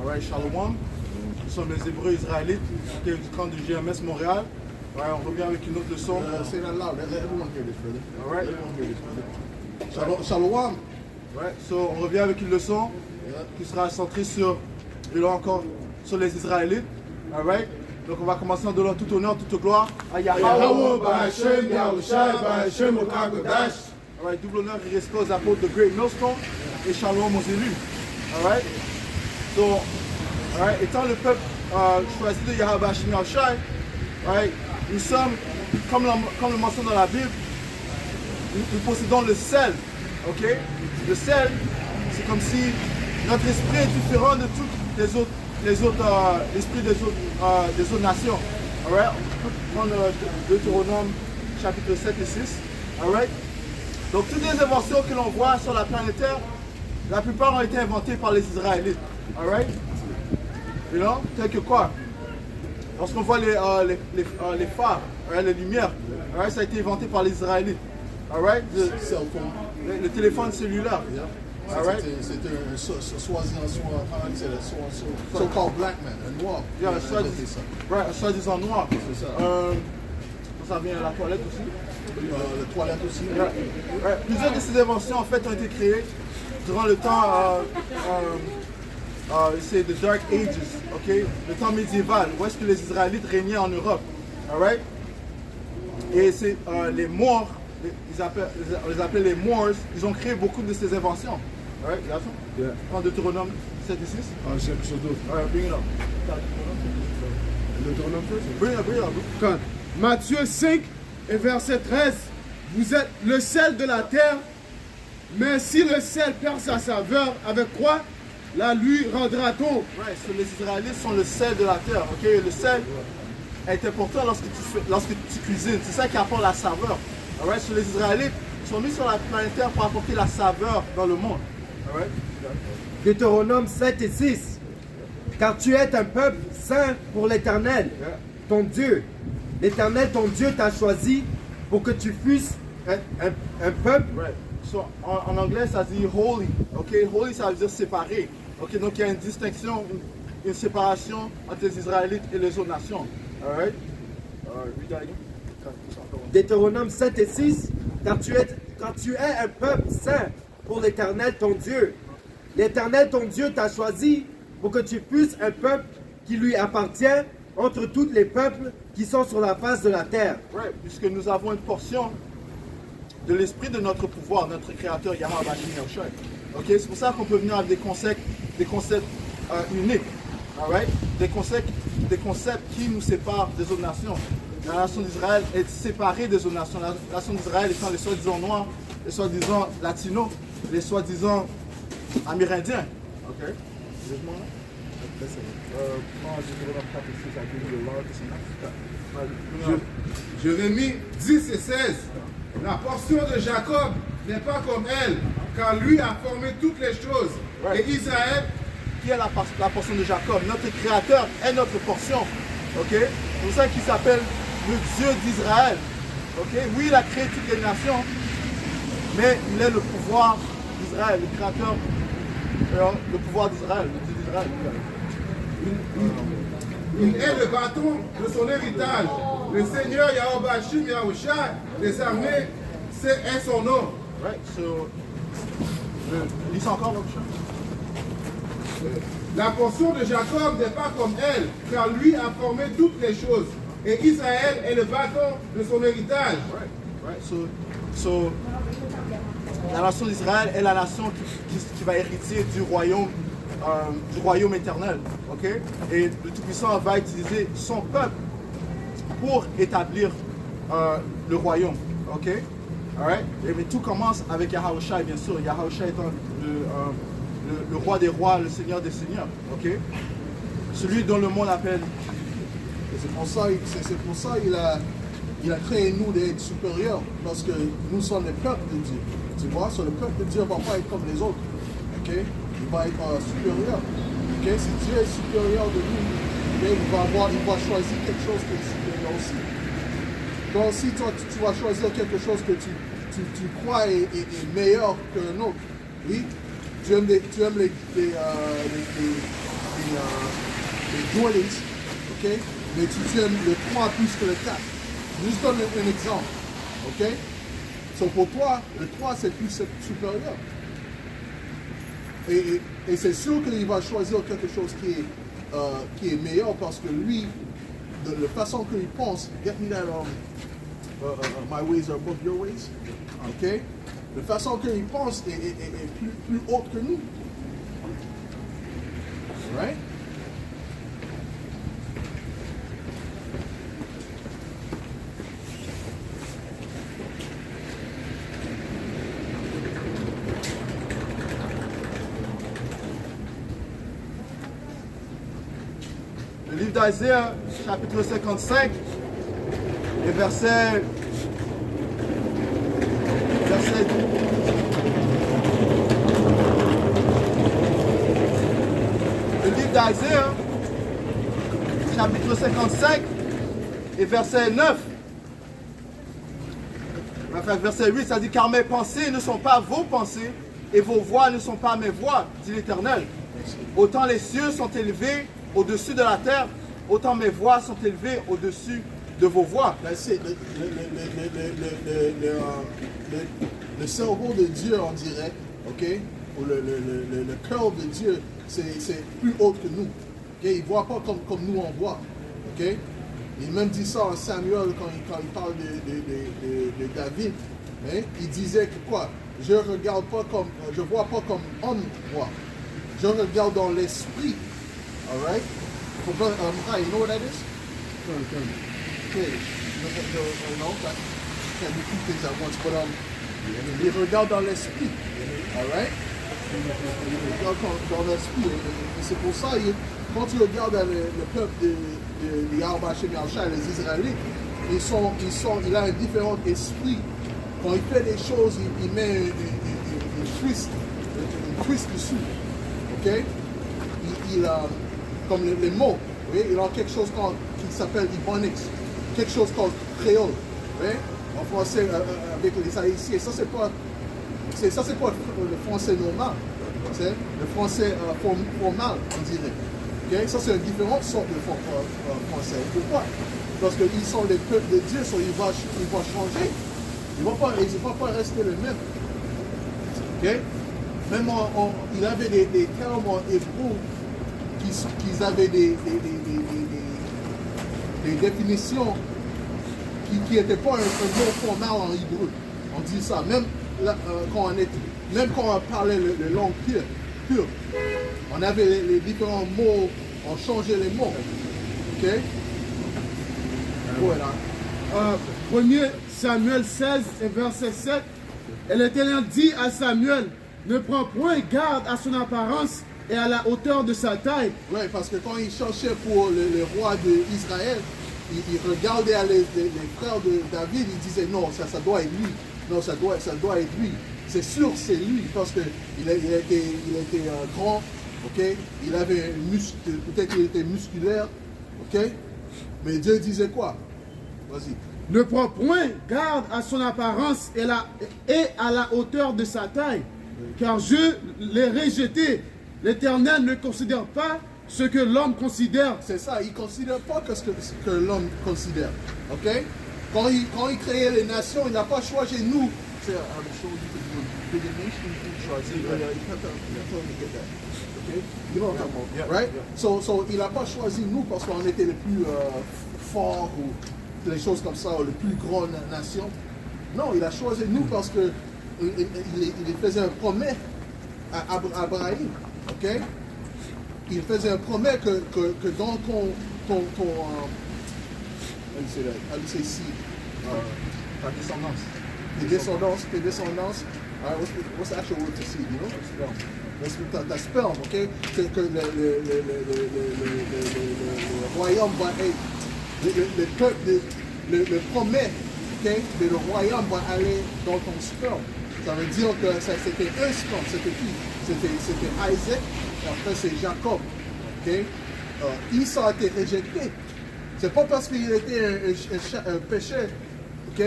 Alright, Shalom. Nous sommes les Hébreux israélites du camp du GMS Montréal. Alright, on revient avec une autre leçon. Say that loud. Everyone hear this, brother. Alright. Everyone hear this, brother. Shalom. Ouais, so, on revient avec une leçon qui sera centrée sur, et là encore, sur les Israélites. Alright? Donc on va commencer en donnant tout honneur, toute gloire à Yahweh. Alright, double honneur et respect aux apôtres de Great Millstone et shalom aux élus. Alright? So, alright, étant le peuple choisi de Yahweh Hashem Yahushai, alright, nous sommes, comme le mentionne dans la Bible, nous possédons le sel. Ok? Le sel, c'est comme si notre esprit est différent de toutes les autres esprits des autres nations. Alright? On peut prendre Deutéronome chapitre 7 et 6. Alright? Donc toutes les inventions que l'on voit sur la planète Terre, la plupart ont été inventées par les Israélites. Alright? You know? Tel que quoi? Lorsqu'on voit les phares, right? Les lumières, right? Ça a été inventé par les Israélites. Alright? Le téléphone cellulaire. Yeah. Alright? C'était un soi-disant, so-called black man, un noir. Yeah, un soi-disant noir. C'est ça. Ça vient à la toilette aussi. La toilette aussi. Yeah. Right. Plusieurs de ces inventions en fait ont été créées durant le temps, c'est the Dark Ages, ok? Le temps médiéval, où est-ce que les Israélites régnaient en Europe. Alright? Et c'est les Moors, on les appelait les Moors, ils ont créé beaucoup de ces inventions. Alright, Yeah. Prends Deutéronome 7 et 6. C'est quelque chose d'autre. Alright, bring it up. Deutéronome Bring it up. Quand Matthieu 5 et verset 13, vous êtes le sel de la terre, mais si le sel perd sa saveur, avec quoi la lui rendra-t-on? Right, so les Israélites sont le sel de la terre, ok? Le sel est important lorsque tu cuisines, c'est ça qui apporte la saveur. Alright, so les Israélites sont mis sur la planète Terre pour apporter la saveur dans le monde. Alright? Deutéronome 7 et 6. Car tu es un peuple saint pour l'Éternel, ton Dieu. L'Éternel, ton Dieu, t'a choisi pour que tu fusses un peuple. Right. So, en anglais, ça dit holy. Ok? Holy, ça veut dire séparé. Ok? Donc, il y a une distinction, une séparation entre les Israélites et les autres nations. Alright? Read that again. Deutéronome 7 et 6. Car tu es un peuple saint pour l'Éternel, ton Dieu. L'Éternel, ton Dieu, t'a choisi pour que tu fusses un peuple qui lui appartient entre tous les peuples qui sont sur la face de la terre. Right. Puisque nous avons une portion de l'esprit de notre pouvoir, notre créateur Yahweh Hashem Yahushai. Ok? C'est pour ça qu'on peut venir avec des concepts uniques. Alright? Des concepts qui nous séparent des autres nations. La nation d'Israël est séparée des autres nations. La nation d'Israël étant les soi-disant noirs, les soi-disant latinos, les soi-disant amérindiens. Ok? Jérémie 10 et 16. La portion de Jacob n'est pas comme elle, car lui a formé toutes les choses. Ouais. Et Israël, Qui est la portion de Jacob? Notre créateur est notre portion. Ok? C'est pour ça qu'il s'appelle le Dieu d'Israël. Ok? Oui, il a créé toutes les nations, mais il est le pouvoir d'Israël, le créateur, le pouvoir d'Israël, le Dieu d'Israël. il est le bâton de son héritage. Le Seigneur Yahweh Hashem Yahushai, les armées, est son nom. Right? So, lis ça encore, La portion de Jacob n'est pas comme elle, car lui a formé toutes les choses. Et Israël est le bâton de son héritage. Right, right. So, la nation d'Israël est la nation qui va hériter du royaume éternel. Ok? Et le Tout-Puissant va utiliser son peuple pour établir le royaume. Ok? Alright? Mais tout commence avec Yahushua, bien sûr. Yahushua étant le roi des rois, le seigneur des seigneurs. Ok? Celui dont le monde appelle. Et c'est pour ça il a créé nous des êtres supérieurs, parce que nous sommes le peuple de Dieu. Tu vois, sur le peuple de Dieu ne va pas être comme les autres. Ok? Il va être supérieur. Ok? Si Dieu est supérieur de nous, okay, il va choisir quelque chose qui est supérieur aussi. Donc si toi tu vas choisir quelque chose que tu crois est meilleur que le nôtre, oui, tu aimes les Jordans, ok? Mais tu aimes le 3 plus que le 4. Juste donne un exemple, ok? So pour toi, le 3 c'est plus supérieur. Et c'est sûr qu'il va choisir quelque chose qui est meilleur parce que lui, de la façon qu'il pense, get me that my ways are above your ways, ok? La façon qu'il pense est plus haute que nous. Right? Le livre d'Isaiah, chapitre 55, et verset Le livre d'Isaiah, chapitre 55, et verset 9. Enfin, verset 8, ça dit « Car mes pensées ne sont pas vos pensées, et vos voix ne sont pas mes voix, dit l'Éternel. Autant les cieux sont élevés au-dessus de la terre, autant mes voix sont élevées au-dessus de vos voix. » C'est le cerveau de Dieu, on dirait, ok? Ou le cœur de Dieu, c'est plus haut que nous. Okay? Il ne voit pas comme nous on voit. Okay? Il même dit ça en Samuel quand il parle de David. Hein? Il disait que quoi? Je regarde pas comme, je vois pas comme homme voit. Je regarde dans l'esprit. Alright? You know what that is? Okay. No, can't do two things at once, but il regarde dans l'esprit. Alright? Il regarde dans l'esprit. Et c'est pour ça, quand tu regardes le peuple de Yahweh Hashem Yahushua, les Israélites, il a un différent esprit. Quand il fait des choses, il met une twist dessus. Ok? Il a, comme les mots, oui? Il a quelque chose qui s'appelle Ibonix, quelque chose comme créole. Oui? En français, avec les haïtiens. Ça, c'est pas le français normal. C'est le français formal, on dirait. Okay? Ça, c'est une différente sorte de français. Pourquoi? Parce qu'ils sont les peuples de Dieu, ils vont changer. Ils ne vont pas rester les mêmes. Okay? Même il avait des termes en hébreu qui avaient des définitions qui n'étaient pas un mot formal en hébreu. On dit ça. Même quand on parlait le langue pure, on avait les différents mots, on changeait les mots. Ok? Voilà. 1er Samuel 16 et verset 7. Et l'Éternel dit à Samuel, ne prends point garde à son apparence et à la hauteur de sa taille. Oui, parce que quand il cherchait pour le roi d'Israël, il regardait les frères de David, il disait non, ça doit être lui. Non, ça doit être lui. C'est sûr, c'est lui, parce qu'il était grand, ok? Il avait un muscle, peut-être qu'il était musculaire, ok? Mais Dieu disait quoi? Vas-y. Ne prends point garde à son apparence et à la hauteur de sa taille, car je l'ai rejeté. L'Éternel ne considère pas ce que l'homme considère. C'est ça, il ne considère pas ce que l'homme considère. Ok? Quand il créait les nations, il n'a pas choisi nous. C'est right? So, il n'a pas choisi nous parce qu'on était les plus forts ou des choses comme ça, ou les plus grandes nations. Non, il a choisi nous parce que il faisait un promesse à Abraham. Ok? Il faisait un promesse que dans ton Ta descendance. Tes descendances. What's the actual word to seed? You know? Ta sperme, ok? C'est que le royaume va être, le peuple, le promesse, ok? Mais le royaume va aller dans ton sperme. Ça veut dire que c'était un sperme, c'était qui? C'était Isaac, et après c'est Jacob, ok? Isa a été rejeté. C'est pas parce qu'il était un pécheur, ok?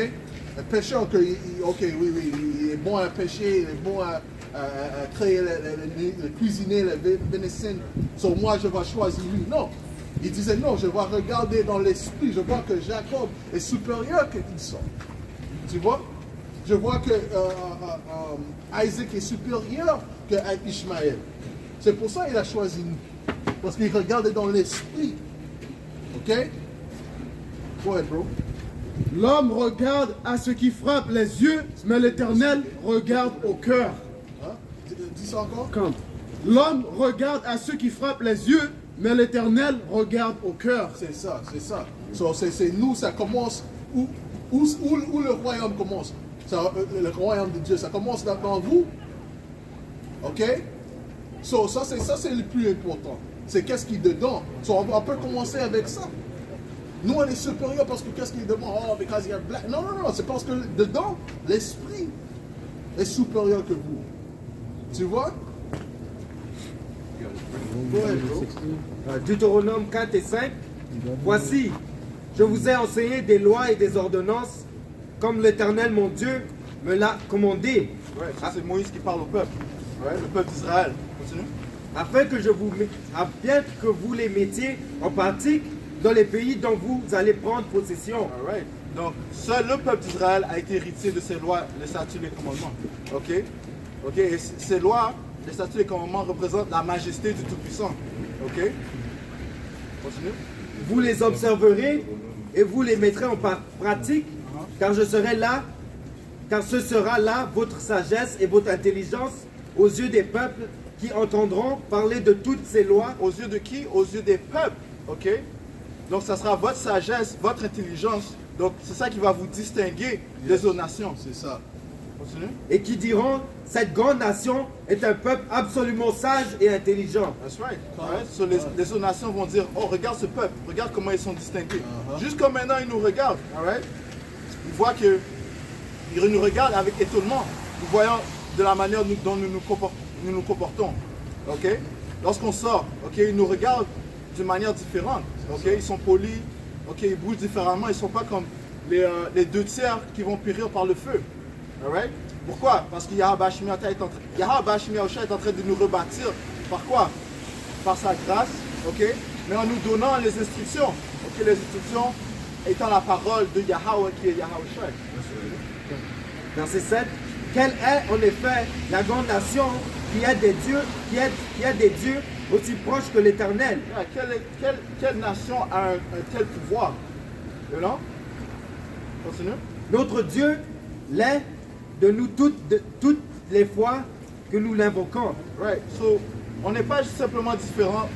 Un pécheur que, ok, oui, il est bon à pécher, il est bon à créer, le cuisiner, le venison. So, moi, je vais choisir lui. Non. Il disait non, je vais regarder dans l'esprit. Je vois que Jacob est supérieur que Esau. Tu vois? Je vois que Isaac est supérieur que Ishmaël. C'est pour ça qu'il a choisi nous. Parce qu'il regardait dans l'esprit. Ok? Go ahead, bro. L'homme regarde à ce qui frappe les yeux, mais l'Éternel regarde au cœur. Hein? Dis ça encore? Quand l'homme regarde à ce qui frappe les yeux, mais l'Éternel regarde au cœur. C'est ça, c'est ça. So, c'est nous, ça commence où le royaume commence. Ça, le royaume de Dieu, ça commence dans vous. Ok? So, ça, c'est le plus important. C'est qu'est-ce qui est dedans. So, on peut commencer avec ça. Nous, on est supérieur parce que qu'est-ce qui est dedans? Oh, because you're black. Non, non, non. C'est parce que dedans, l'esprit est supérieur que vous. Tu vois? Deutéronome 4 et 5. Voici, je vous ai enseigné des lois et des ordonnances, comme l'Éternel mon Dieu me l'a commandé, Ouais, ça c'est Moïse qui parle au peuple. Ouais, le peuple d'Israël. Continue. afin que vous les mettiez en pratique dans les pays dont vous allez prendre possession. Alright. Donc, seul le peuple d'Israël a été héritier de ces lois, les statuts, les commandements. Ok? Ok? Et ces lois, les statuts, les commandements représentent la majesté du Tout-Puissant. Ok? Continue. Vous les observerez et vous les mettrez en pratique, car je serai là, car ce sera là votre sagesse et votre intelligence aux yeux des peuples qui entendront parler de toutes ces lois. Aux yeux de qui? Aux yeux des peuples. Ok? Donc, ça sera votre sagesse, votre intelligence. Donc, c'est ça qui va vous distinguer des autres nations. C'est ça. Continue. Et qui diront, cette grande nation est un peuple absolument sage et intelligent. That's right. Alright? So, les autres nations vont dire, oh, regarde ce peuple, regarde comment ils sont distingués. Juste comme maintenant, ils nous regardent. Alright? Ils voient que, ils nous regardent avec étonnement. Nous voyons de la manière dont nous nous comportons. Ok? Lorsqu'on sort, ok, ils nous regardent d'une manière différente. Ok? Ils sont polis. Ok? Ils bougent différemment. Ils ne sont pas comme les deux tiers qui vont périr par le feu. Alright? Pourquoi? Parce que Yahweh Shemiata est en train de nous rebâtir. Par quoi? Par sa grâce, ok? Mais en nous donnant les instructions. Ok? Les instructions étant la parole de Yahweh qui est Yahweh Shai. Verset 7. Quelle est en effet la grande nation qui a des dieux aussi proches que l'Éternel? Quelle nation a un tel pouvoir? Non? Continue. Notre Dieu l'est de nous toutes les fois que nous l'invoquons. Right. So, on n'est pas simplement différent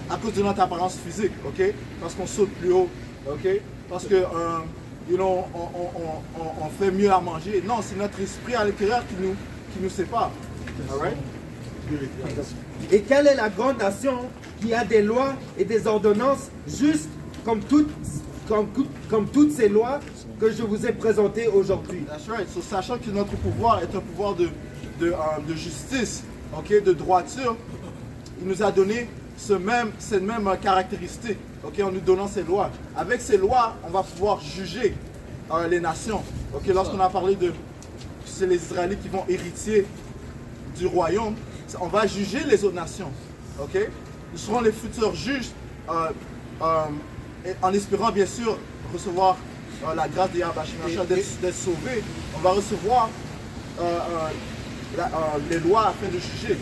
à cause de notre apparence physique, ok? Parce qu'on saute plus haut, ok? Parce que, on fait mieux à manger. Non, c'est notre esprit à l'intérieur qui nous sépare. Alright? Et quelle est la grande nation qui a des lois et des ordonnances justes comme toutes ces lois que je vous ai présentées aujourd'hui? That's right. So, sachant que notre pouvoir est un pouvoir de justice, ok, de droiture, il nous a donné cette même caractéristique, ok, en nous donnant ces lois. Avec ces lois, on va pouvoir juger les nations. Ok, lorsqu'on a parlé de c'est les Israélites qui vont hériter du royaume, on va juger les autres nations. Ok, nous serons les futurs juges en espérant bien sûr recevoir la grâce de Yahweh d'être sauvés. On va recevoir les lois afin de juger.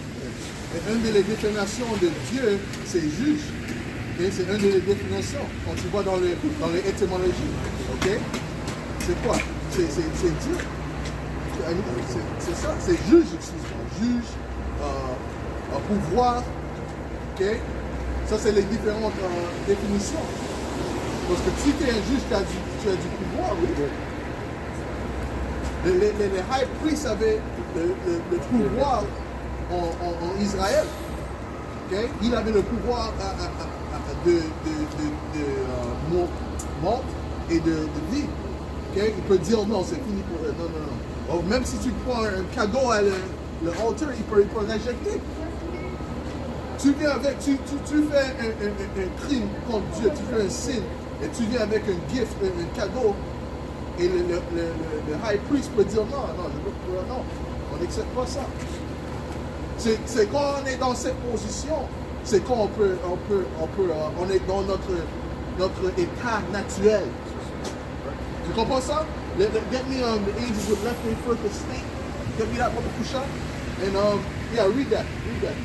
Et une des définitions de Dieu, c'est juge. Okay? C'est une des définitions. Quand tu vois dans les étymologies, ok? C'est quoi? C'est Dieu. C'est ça, c'est juge, excuse-moi. Juge, pouvoir, ok? Ça, c'est les différentes définitions. Parce que si tu es un juge, tu as du pouvoir, oui. Les high priests avaient le pouvoir en Israël. Okay? Il avait le pouvoir de mort et de vie. Okay? Il peut dire non, c'est fini pour eux. Non, non, non. Or, même si tu prends un cadeau à le altar, il peut réjecter. Tu viens avec, tu fais un crime contre Dieu, tu fais un signe, et tu viens avec un gift, un cadeau, et le high priest peut dire non, non, on n'accepte pas ça. C'est quand on est dans cette position, c'est qu'on on est dans notre état naturel. Tu comprends ça? Get me the angels with left way first to stink. Get me that Papa Kusha. And yeah, read that.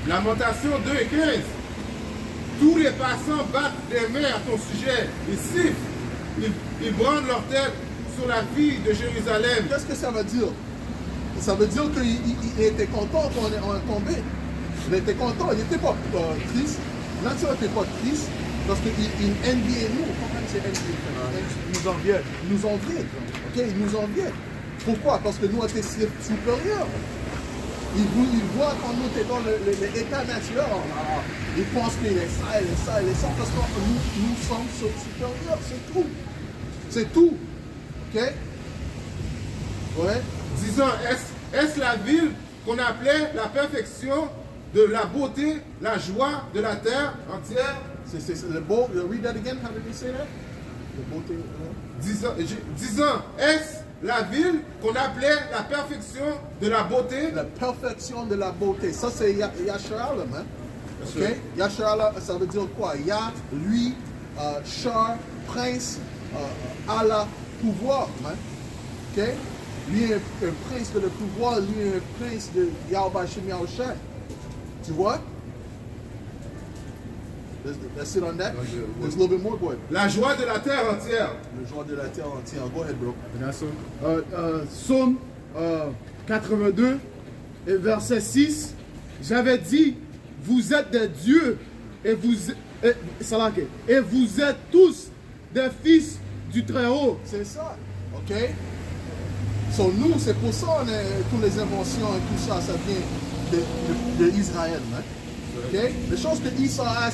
Lamentation 2 et 15. Tous les passants battent des mains à ton sujet. Ils sifflent. Ils brandent leur tête sur la ville de Jérusalem. Qu'est-ce que ça veut dire? Ça veut dire qu'il était content qu'on est tombé. Il était content, il n'était pas triste. Nature n'était pas triste parce qu'il enviait nous. Comment c'est envier? Il nous enviait. Il nous enviait. Ok, il nous enviait. Pourquoi? Parce que nous étions supérieurs. Il voit quand nous étions dans l'état naturel. Il pense qu'il est ça, il est ça, il est ça. Parce que nous sommes supérieurs, c'est tout. C'est tout. Ok? Ouais. Disant, est-ce la ville qu'on appelait la perfection de la beauté, la joie de la terre entière? C'est le beau. Read that again. How did he say that? Le beauté. Disant, est-ce la ville qu'on appelait la perfection de la beauté? La perfection de la beauté. Ça, c'est Yasharallah, man. Ok? Yasharallah, ça veut dire quoi? Ya, lui, Char, prince, Allah, pouvoir, man. Ok? Lui est un prince de le pouvoir, lui est un prince de Yahweh Shem Yahushai. Tu vois? Let's sit on that. There's a little bit more, go ahead. La joie de la terre entière. Le joie de la terre entière. Go ahead, bro. Psaume 82 et verset 6. J'avais dit, vous êtes des dieux et vous êtes tous des fils du Très-Haut. C'est ça. OK? So, nous, c'est pour ça qu'on a toutes les inventions et tout ça, ça vient de Israël, hein? OK? Les choses que Isa a,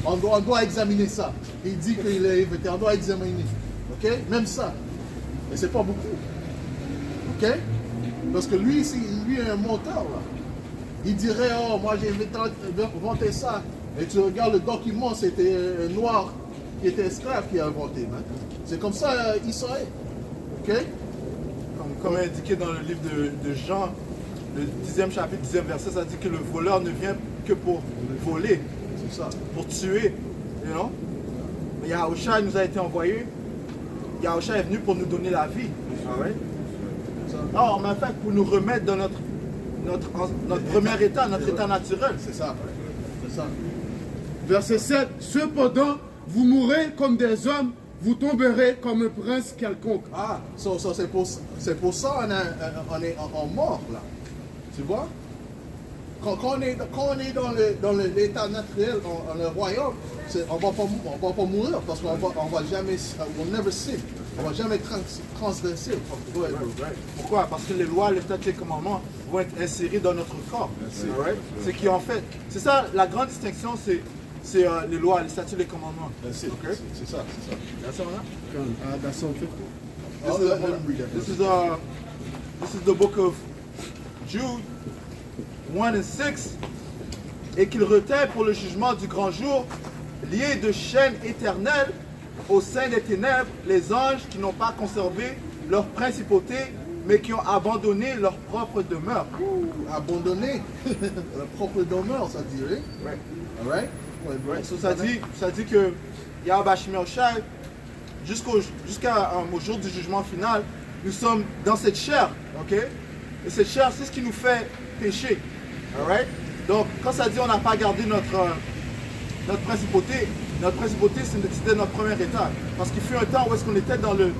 on doit examiner ça. Il dit qu'il est invité, on doit examiner. OK? Même ça. Mais c'est pas beaucoup. OK? Parce que lui est un menteur, là. Il dirait, oh, moi j'ai inventé ça. Et tu regardes le document, c'était un noir qui était esclave qui a inventé. Hein? C'est comme ça, Israël. OK? Comme indiqué dans le livre de Jean, le 10e chapitre, 10e verset, ça dit que le voleur ne vient que pour voler, C'est ça. pour tuer. You know? Mais Yahushua nous a été envoyé. Yahushua est venu pour nous donner la vie. Alright? Non, mais en fait, pour nous remettre dans notre premier état, notre état naturel. C'est ça. C'est ça. Verset 7. Cependant, vous mourrez comme des hommes, vous tomberez comme un prince quelconque. Ah, c'est pour ça on est en mort, là. Tu vois? Quand on est dans l'état naturel, dans le royaume, on va pas mourir parce qu'on va jamais, we'll never sin. On va jamais transgresser. Ouais. Pourquoi? Parce que les lois, les statuts, les commandements vont être insérés dans notre corps. Alright? C'est qui en fait. C'est ça, la grande distinction, c'est les lois, les statuts, les commandements. C'est Okay? ça. That's all right? That's all. This is the book of Jude 1 and 6. Et qu'il retint pour le jugement du grand jour, liés de chaînes éternelles au sein des ténèbres, les anges qui n'ont pas conservé leur principauté, mais qui ont abandonné leur propre demeure. Abandonner la propre demeure, ça dirait. Right. All right? Right. So, ça dit que Yahweh Shem Yahushai, jusqu'au jour du jugement final, nous sommes dans cette chair, ok? Et cette chair, c'est ce qui nous fait pécher, alright? Donc, quand ça dit on n'a pas gardé notre principauté c'était notre premier état. Parce qu'il fut un temps où est-ce qu'on était dans le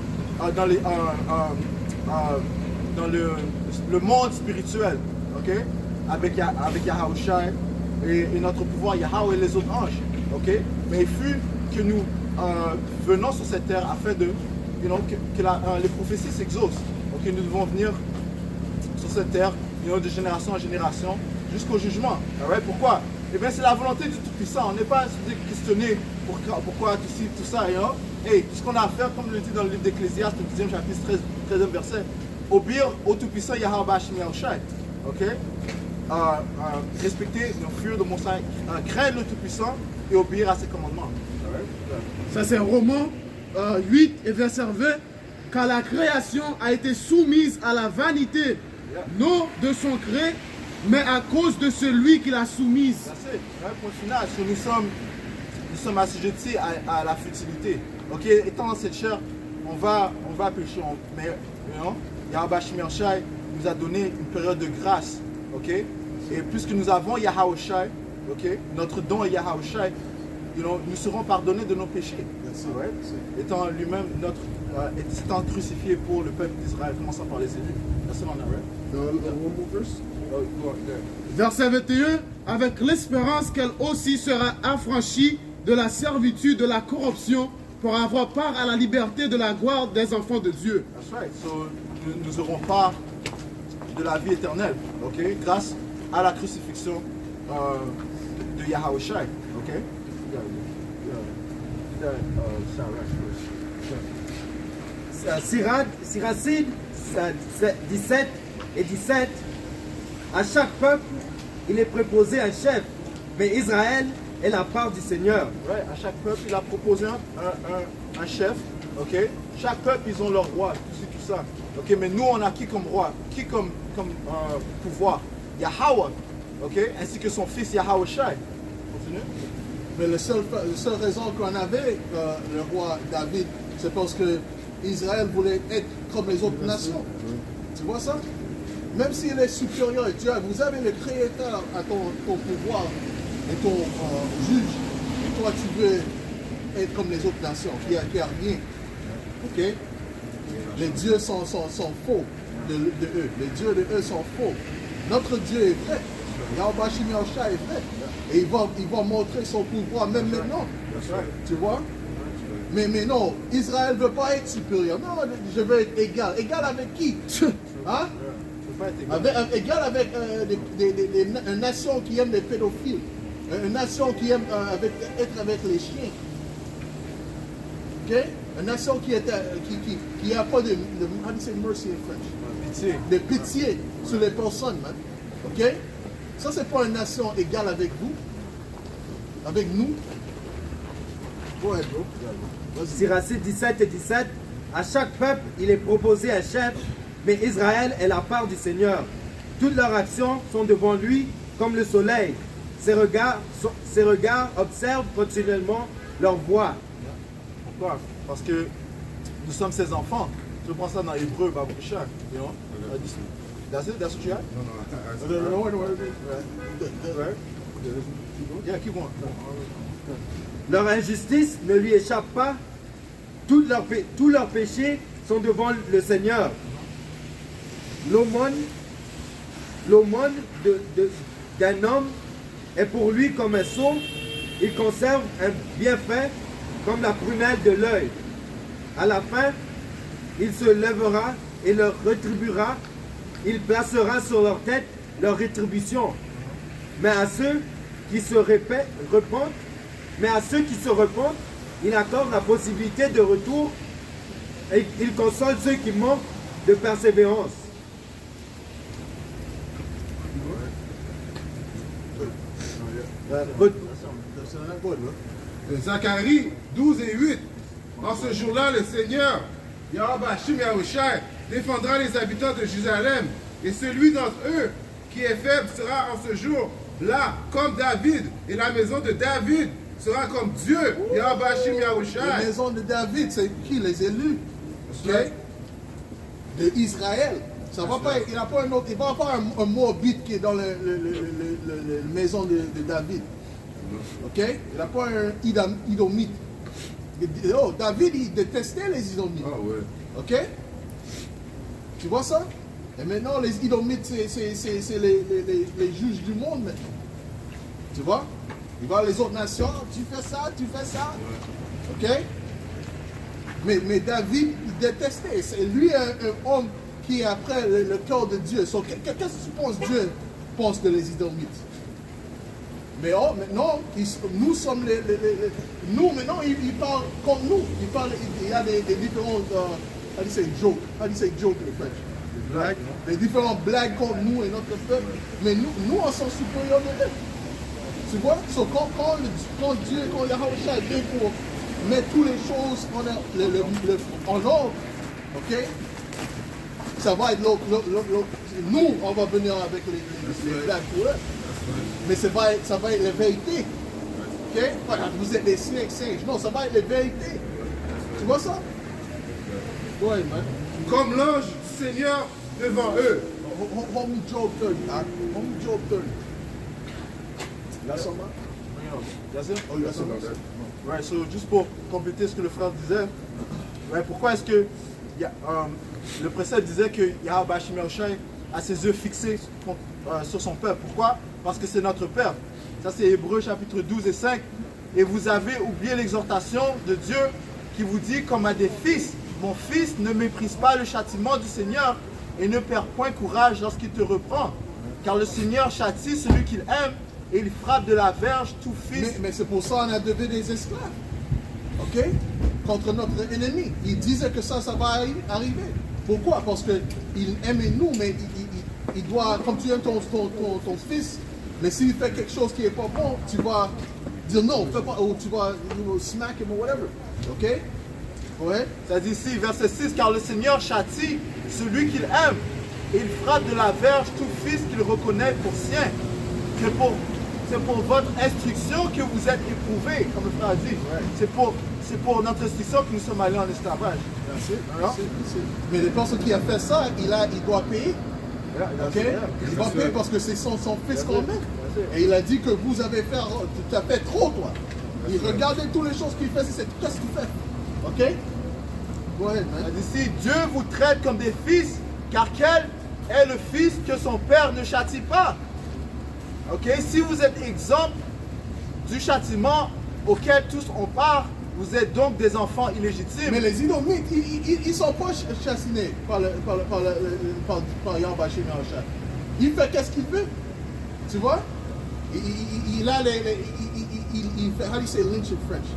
monde spirituel, ok? Avec Yahushai et notre pouvoir, Yahweh et les autres anges, ok? Mais il fut que nous venons sur cette terre afin de, que les prophéties s'exaucent. Ok, nous devons venir sur cette terre, de génération en génération, jusqu'au jugement. Alright? Pourquoi? Eh bien, c'est la volonté du Tout-Puissant. On n'est pas questionné pourquoi tout ça. Hey, tout ce qu'on a à faire, comme le dit dans le livre d'Ecclésiaste, le 10e chapitre, 13e verset, obéir au Tout-Puissant Yahweh Shem Yahushai. Ok? Respecter le fuir de mon sang, craindre le Tout-Puissant et obéir à ses commandements. Ça c'est Romains 8 et verset 20. Car la création a été soumise à la vanité, non de son gré, mais à cause de celui qui l'a soumise. That's it. Right? Point final. So, nous sommes assujettis à la futilité. Ok, étant dans cette chair, on va pécher. Mais you know, Yahweh Shemi Shai nous a donné une période de grâce. Ok, et puisque nous avons Yahweh Shai, ok, notre don est Yahweh Shai, you know, nous serons pardonnés de nos péchés. Right? Étant lui-même étant crucifié pour le peuple d'Israël, commençant par les élus. That's it on that, right? One more verse. Oh, go on, there. Verset 21, avec l'espérance qu'elle aussi sera affranchie de la servitude de la corruption pour avoir part à la liberté de la gloire des enfants de Dieu. That's right. So, nous aurons part de la vie éternelle, ok, grâce à la crucifixion de Yahweh Shai, ok. Siracide 17 et 17. À chaque peuple, il est préposé un chef, mais Israël est la part du Seigneur. Right. À chaque peuple, il a proposé un chef, ok. Chaque peuple, ils ont leur roi, tout ça. Ok, mais nous, on a qui comme roi, qui comme pouvoir? Yahweh, ok, ainsi que son fils Yahweh Shai. Continue. Mais la seule raison qu'on avait le roi David, c'est parce que Israël voulait être comme les autres nations. Tu vois ça? Même s'il est supérieur à Dieu, vous avez le créateur à ton pouvoir et ton juge. Et toi, tu veux être comme les autres nations, qui a rien. Ok? Les dieux sont faux de eux. Les dieux de eux sont faux. Notre Dieu est vrai. Yahweh Shemi Shai est vrai. Et il va montrer son pouvoir même maintenant. Tu vois? Mais non, Israël ne veut pas être supérieur. Non, je veux être égal. Égal avec qui? Hein? Égal avec une nation qui aime les pédophiles. Une nation qui aime être avec les chiens. Ok? Une nation qui n'a pas de how do you say mercy in French? Pitié. De pitié sur les personnes, man. Ok? Ça, c'est pas une nation égale avec vous. Avec nous. Go ahead, bro. Siracide 17 et 17. À chaque peuple, il est proposé un chef, mais Israël est la part du Seigneur. Toutes leurs actions sont devant lui comme le soleil. Ses regards observent continuellement leur voie. Pourquoi? Parce que nous sommes ses enfants. Je prends ça dans Hébreu, Baboucha. You know? That's it? That's what you had? No. Right? Yeah, keep going. Leur injustice ne lui échappe pas. Tous leurs péchés sont devant le Seigneur. L'aumône d'un homme est pour lui comme un sceau. Il conserve un bienfait comme la prunelle de l'œil. À la fin, il se lèvera et leur rétribuera. Il placera sur leur tête leur rétribution. Mais à ceux qui se repentent, il accorde la possibilité de retour et il console ceux qui manquent de persévérance. Zacharie 12 et 8. En ce jour-là, le Seigneur, Yahweh Shemi Shai, défendra les habitants de Jérusalem, et celui d'entre eux qui est faible sera en ce jour-là comme David, et la maison de David sera comme Dieu, Yahweh Shemi La Shai. maison de David, c'est qui? Les élus. Ok? De Israël. Ça va pas, il n'y a pas un autre, il va avoir un Moabite qui est dans la maison de David. Ok? Il n'a pas un Idomite. Oh, David, il détestait les Idomites. Ah ouais. Ok? Tu vois ça? Et maintenant, les Idomites, c'est les juges du monde maintenant. Tu vois? Il va les autres nations, tu fais ça. Ok? Mais David, il détestait. C'est lui un homme qui est après le cœur de Dieu. So, qu'est-ce que tu penses Dieu pense de les Idomites? Mais maintenant, nous sommes nous, maintenant, il parle contre nous. Il y a des différents, how do you say joke in French? Des différentes blagues contre nous et notre peuple. Mais nous on sont supérieurs de eux. Tu vois? So, quand Dieu, quand Yahweh Shai vient pour mettre toutes les choses en ordre, ok? ça va être nous, on va venir avec les blagues pour eux. Mais ça va être les vérités. Ok? Vous êtes des singes. Non, ça va être les vérités. Tu vois ça? Ouais, man. Comme l'ange du Seigneur devant eux. Hold me Job 30. Hold me Job 30. Là, ça va? That's it? Oh, that's it. Right, so juste pour compléter ce que le frère disait, right, pourquoi est-ce que le précepte disait que Yahweh Hashem Yahushai a ses yeux fixés sur son peuple? Pourquoi? Parce que c'est notre Père. Ça c'est Hébreux chapitre 12 et 5. Et vous avez oublié l'exhortation de Dieu qui vous dit comme à des fils, mon fils, ne méprise pas le châtiment du Seigneur et ne perds point courage lorsqu'il te reprend. Car le Seigneur châtie celui qu'il aime et il frappe de la verge tout fils. Mais c'est pour ça qu'on a devenu des esclaves. Ok? Contre notre ennemi. Il disait que ça va arriver. Pourquoi? Parce qu'il aimait nous, mais il doit, comme tu aimes ton fils, mais s'il fait quelque chose qui n'est pas bon, tu vas dire non, fais pas, ou tu vas smack him ou whatever. Ok? Ouais? Ça dit ici, verset 6, car le Seigneur châtie celui qu'il aime et il frappe de la verge tout fils qu'il reconnaît pour sien. C'est pour votre instruction que vous êtes éprouvés, comme le frère a dit. Ouais. C'est pour notre instruction que nous sommes allés en esclavage. Merci. Mais la personne qui a fait ça, il doit payer. Ok? Il va payer parce que c'est son fils qu'on met. Et il a dit que vous avez fait, tu as fait trop, toi. Il regardait toutes les choses qu'il fait, c'est qu'est-ce qu'il fait. Ok? Go ahead, man. Ça dit ici, Dieu vous traite comme des fils, car quel est le fils que son père ne châtie pas? Ok? Si vous êtes exempt du châtiment auquel tous on part, vous êtes donc des enfants illégitimes. Mais les Idomites, ils ne sont pas chassinés par Yahweh Hashem Yahushai. Il fait qu'est-ce qu'il veut. Tu vois? Il a il fait, how do you say lynch in French?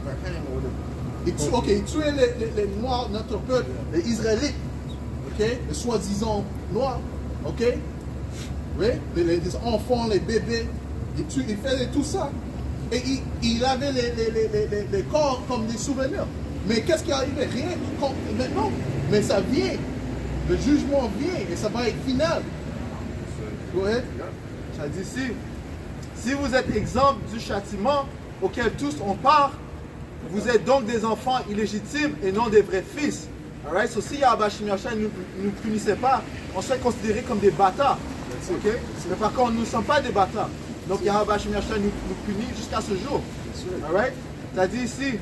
Il tuait les Noirs, notre peuple, les Israélites. Ok? Les soi-disant Noirs. Ok? Oui? Les enfants, les bébés. Il faisait tout ça. Et il avait les corps comme des souvenirs. Mais qu'est-ce qui arrivait? Rien maintenant. Mais ça vient. Le jugement vient et ça va être final. Ouais. Ça dit ici, si vous êtes exempt du châtiment auquel tous on part, vous êtes donc des enfants illégitimes et non des vrais fils. Alright? So, si Yahweh Hashem Yahushai ne nous punissait pas, on serait considérés comme des bâtards. Okay? Mais par contre, nous ne sommes pas des bâtards. Donc Yahweh Hashem Yahushai nous punit jusqu'à ce jour. Alright? Ça dit ici,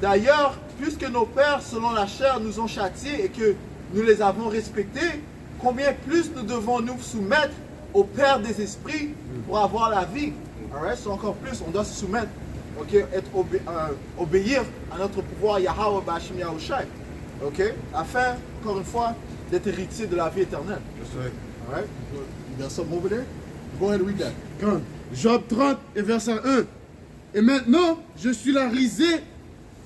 d'ailleurs, puisque nos pères, selon la chair, nous ont châtiés et que nous les avons respectés, combien plus nous devons nous soumettre au Père des esprits pour avoir la vie? Alright? So, encore plus, on doit se soumettre, okay? Obéir à notre pouvoir Yahweh Hashem Yahushai. Okay? Afin, encore une fois, d'être héritier de la vie éternelle. Alright? You got something over there? Go ahead and read that. Quand Job 30 et verset 1. Et maintenant, je suis la risée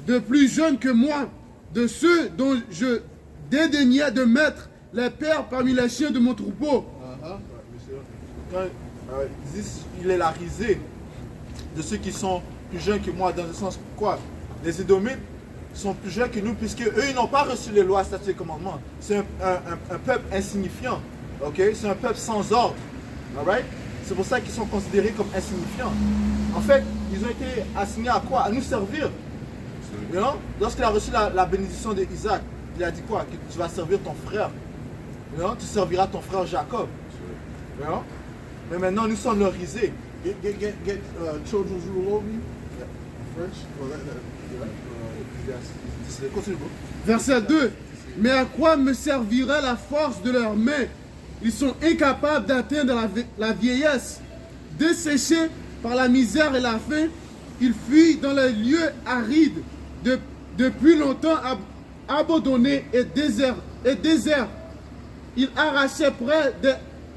de plus jeunes que moi, de ceux dont je dédaignais de mettre les pères parmi les chiens de mon troupeau. Quand il est la risée de ceux qui sont plus jeunes que moi, dans le sens quoi? Les Édomites sont plus jeunes que nous, puisque eux, ils n'ont pas reçu les lois, statuts et commandements. C'est un peuple insignifiant. Okay? C'est un peuple sans ordre. Alright? C'est pour ça qu'ils sont considérés comme insignifiants. En fait, ils ont été assignés à quoi? À nous servir. You know? Lorsqu'il a reçu la bénédiction d'Isaac, il a dit quoi? Que tu vas servir ton frère. You know? Tu serviras ton frère Jacob. You know? Mais maintenant, nous sommes le risé. Get children's rule over you. French. Continue. Verset 2. Mais à quoi me servirait la force de leurs mains? Ils sont incapables d'atteindre la vieillesse. Desséchés par la misère et la faim, ils fuient dans les lieux arides, depuis longtemps abandonnés et déserts. Ils arrachaient près des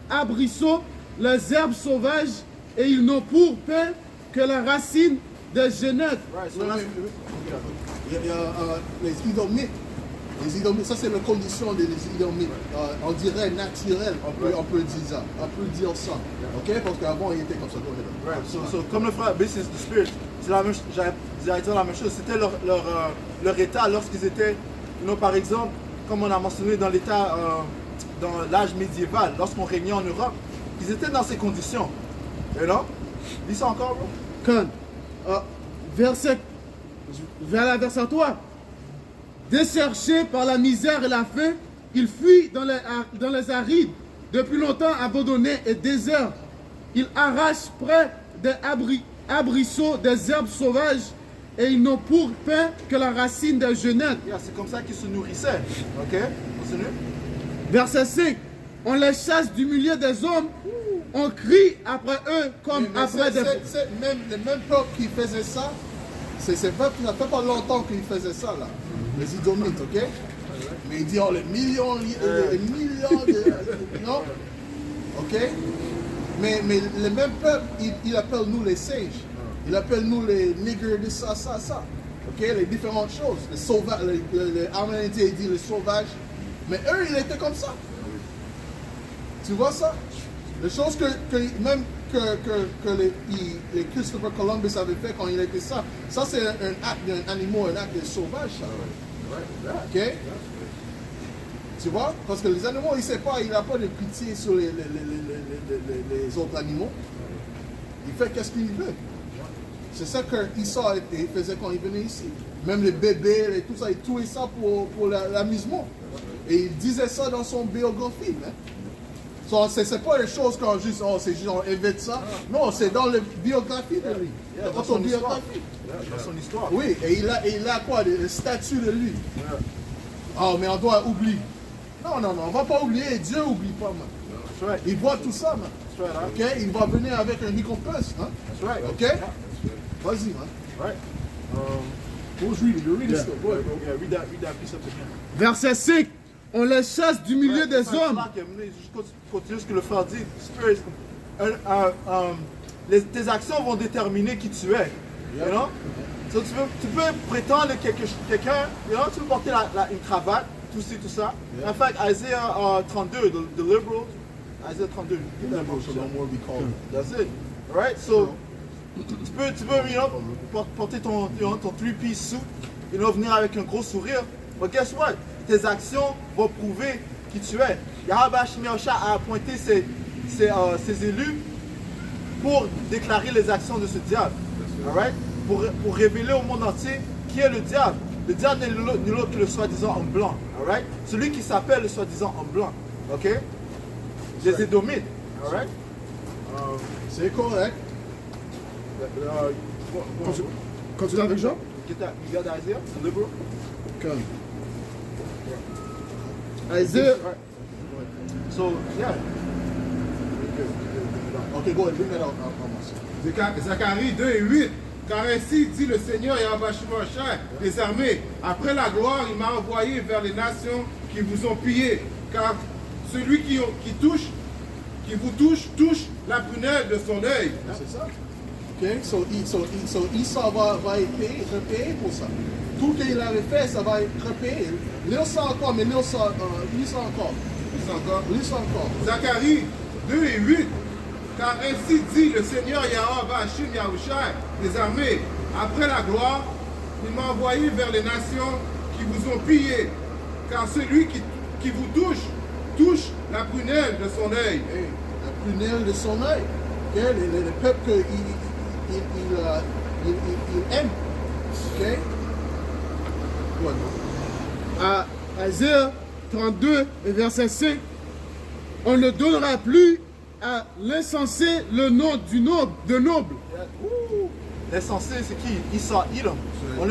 arbrisseaux les herbes sauvages et ils n'ont pour pain que la racine des genettes. Right, so Il y a les Idomites. Les Idomites, ça c'est la condition des Idomites. On dirait naturel, on peut dire ça. Ok? Parce qu'avant il était comme ça. right, so, comme le frère This is the Spirit, c'est la même, j'allais dire la même chose. C'était leur état lorsqu'ils étaient, par exemple, comme on a mentionné dans l'état, dans l'âge médiéval, lorsqu'on régnait en Europe, ils étaient dans ces conditions. Et là, lis ça encore, bro. Quand, vers la verset 3, desséchés par la misère et la faim, ils fuient dans les arides, depuis longtemps abandonnés et déserts. Ils arrachent près des arbrisseaux des herbes sauvages et ils n'ont pour pain que la racine des genêtres. Yeah, c'est comme ça qu'ils se nourrissaient. Ok, continue. Verset 5, on les chasse du milieu des hommes, on crie après eux comme Mais après des... les mêmes peuples qui faisaient ça, ça fait pas longtemps qu'ils faisaient ça là. Les Idomites, ok? Mais ils disent, oh, les millions de... non? Ok? Mais les mêmes peuples, ils appellent nous les singes. Ils appellent nous les niggers de ça. Ok? Les différentes choses. Les sauvages, les Amérindiens, ils disent les sauvages. Mais eux, ils étaient comme ça. Tu vois ça? Les choses que les Christopher Columbus avait fait quand il était ça, c'est un acte d'un animal, un acte de sauvage. Ça. Ok? Tu vois? Parce que les animaux, il sait pas, il n'a pas de pitié sur les autres animaux. Il fait qu'est-ce qu'il veut. C'est ça qu'Issa faisait quand il venait ici. Même les bébés et tout ça, il tuait ça pour l'amusement. Et il disait ça dans son biographie. Hein? C'est pas des choses quand juste, oh, c'est juste on invente ça. Non, c'est dans la biographie de lui. Dans son biographie. Dans son histoire. Oui, et il a quoi? Des statues de lui. Oh, mais on doit oublier. Non, on va pas oublier. Dieu n'oublie pas, man. Il voit tout ça, man. Ok? Il va venir avec un récompense. Hein? Ok? Vas-y, man. Right. Who's reading? You're reading still. Go ahead, bro. Yeah, read that piece up again. Verset 5, on les chasse du milieu des hommes. Juste continuer ce que le frère dit. Spirit, tes actions vont déterminer qui tu es. You know? So, tu peux prétendre quelqu'un, you know, tu peux porter une cravate, tout ça. En fait, Isaiah 32, the liberal, Isaiah 32. That's it. Alright, so tu peux you know, porter ton three-piece suit, you know, venir avec un gros sourire. But guess what? Tes actions vont prouver qui tu es. Yahweh Shemiosha a appointé ses élus pour déclarer les actions de ce diable. Alright? Pour révéler au monde entier qui est le diable. Le diable n'est nul autre que le soi-disant homme blanc. Alright? Celui qui s'appelle le soi-disant homme blanc. Ok? Les Édomites. Alright? C'est correct. Continue avec Jean. You got Isaiah? The liberal? Comme. Isaiah. So, yeah. Ok, go ahead, bring that out. Zacharie 2 et 8. Car ainsi dit le Seigneur Yahweh Shemashai des armées, après la gloire, il m'a envoyé vers les nations qui vous ont pillés. Car celui qui vous touche la prunelle de son œil. C'est ça. Ok, so Issa va être repayé pour ça. Tout ce qu'il avait fait, ça va être repayé. Lis ça encore, mais lis ça encore. Lis ça encore. Zacharie 2 et 8. Car ainsi dit le Seigneur Yahweh Hashim Yahushai des armées, après la gloire, il m'a envoyé vers les nations qui vous ont pillés. Car celui qui vous touche la prunelle de son œil. Hey, la prunelle de son œil. Okay? Le peuple qu'il aime. Ok? À Isaiah 32, verset 5, on ne donnera plus à l'insensé le nom de noble. L'insensé, c'est qui? Issa, Edom. On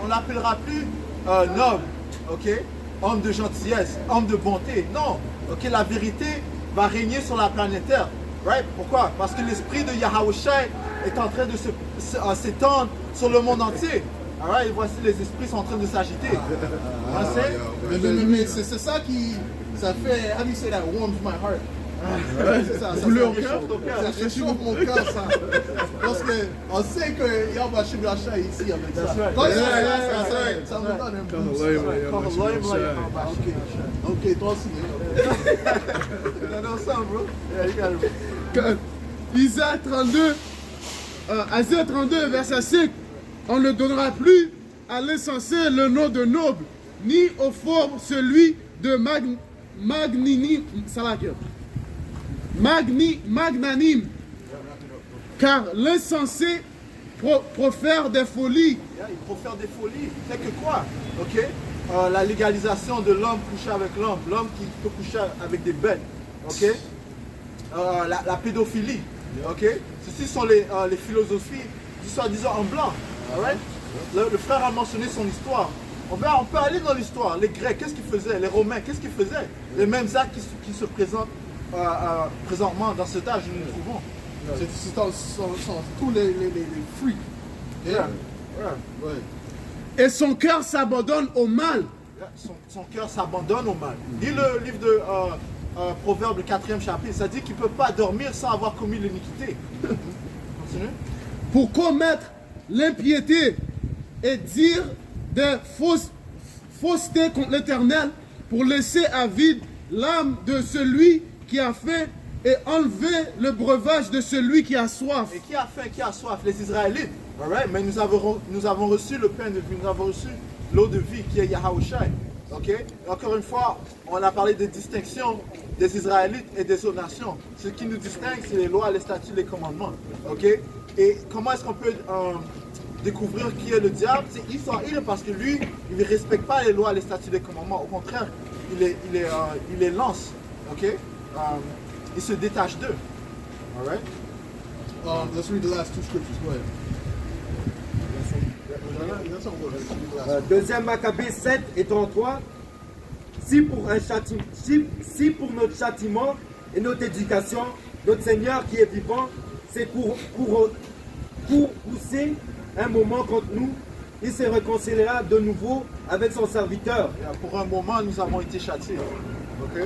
l'appellera plus noble, ok? Homme de gentillesse, homme de bonté. Non, ok? La vérité va régner sur la planète Terre. Right? Pourquoi? Parce que l'esprit de Yahushua est en train de s'étendre sur le monde entier. Alright? Et voici les esprits sont en train de s'agiter. Mais c'est ça qui... Ça fait... How do you say that? Warms my heart. C'est ça, ça réchauffe mon cœur, ça. Parce qu'on sait que Yahweh Shemashai est ici avec ça. Ça me donne un boost. Ok, toi aussi. Bro. Yeah, you got it. Isaiah 32, verset 5, on ne donnera plus à l'insensé le nom de noble, ni au fauve celui de magnanime, car l'insensé profère des folies. Il profère des folies. C'est que quoi? Ok? La légalisation de l'homme couché avec l'homme, l'homme qui peut coucher avec des bêtes. Ok? La pédophilie. Ok? Ceci sont les philosophies du soi-disant en blanc. Alright? Le frère a mentionné son histoire. On peut aller dans l'histoire. Les Grecs, qu'est-ce qu'ils faisaient? Les Romains, qu'est-ce qu'ils faisaient? Les mêmes actes qui se présentent présentement dans cet âge où nous nous trouvons. C'est tous les freaks. Yeah. Ouais. Et son cœur s'abandonne au mal. Son cœur s'abandonne au mal. Lis le livre de Proverbe, le 4e chapitre. Ça dit qu'il ne peut pas dormir sans avoir commis l'iniquité. Continue. Pour commettre l'impiété et dire des faussetés contre l'Éternel, pour laisser à vide l'âme de celui qui a faim et enlever le breuvage de celui qui a soif. Et qui a faim, qui a soif? Les Israélites. Alright? Mais nous avons reçu le pain de vie, nous avons reçu l'eau de vie qui est Yahawashi. Ok? Et encore une fois, on a parlé des distinctions des Israélites et des autres nations. Ce qui nous distingue, c'est les lois, les statuts, les commandements. Ok? Et comment est-ce qu'on peut découvrir qui est le diable? C'est Israël, parce que lui, il ne respecte pas les lois, les statuts, les commandements. Au contraire, il les lance. Ok? Il se détache d'eux. Alright? Let's read the last two scriptures. Go ahead. Deuxième Maccabée 7 et 33. Si pour notre châtiment et notre éducation, notre Seigneur qui est vivant, c'est pour pousser un moment contre nous, il se réconciliera de nouveau avec son serviteur. Pour un moment, nous avons été châtiés. Ok?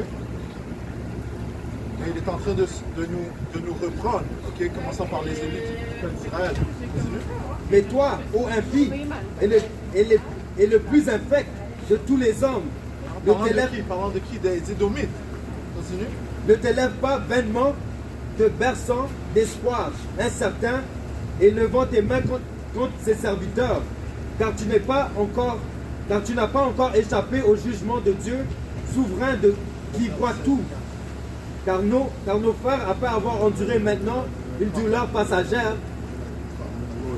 Et il est en train de nous reprendre. Ok? Commençons par les élites d'Israël. Mais toi, ô impie, et le plus infect de tous les hommes, Parlant de qui? Des Édomites. Continue. ne t'élève pas vainement, te berçant d'espoir incertain et levant tes mains contre ses serviteurs, car tu n'as pas encore échappé au jugement de Dieu, souverain qui voit tout. Car nos frères, après avoir enduré maintenant une douleur passagère,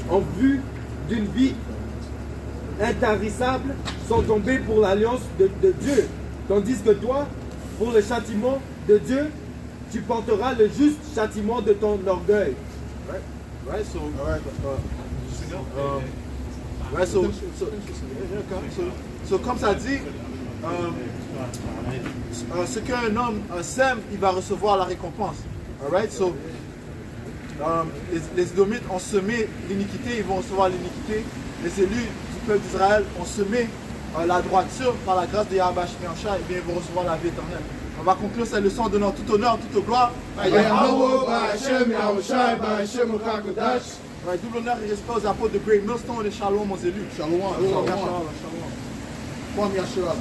en vue d'une vie intarissable, sont tombés pour l'alliance de Dieu. Tandis que toi, pour le châtiment de Dieu, tu porteras le juste châtiment de ton orgueil. Right, so comme ça dit, ce qu'un homme sème, il va recevoir la récompense. Alright, so les Édomites ont semé l'iniquité, ils vont recevoir l'iniquité. Les élus du peuple d'Israël ont semé la droiture par la grâce de Yahweh Shemiachai, et bien ils vont recevoir la vie éternelle. On va conclure cette leçon en donnant tout honneur, toute gloire. Double honneur et respect aux apôtres de Great Millstone et shalom aux élus. Shalom. Shalom. Kwam Yashua.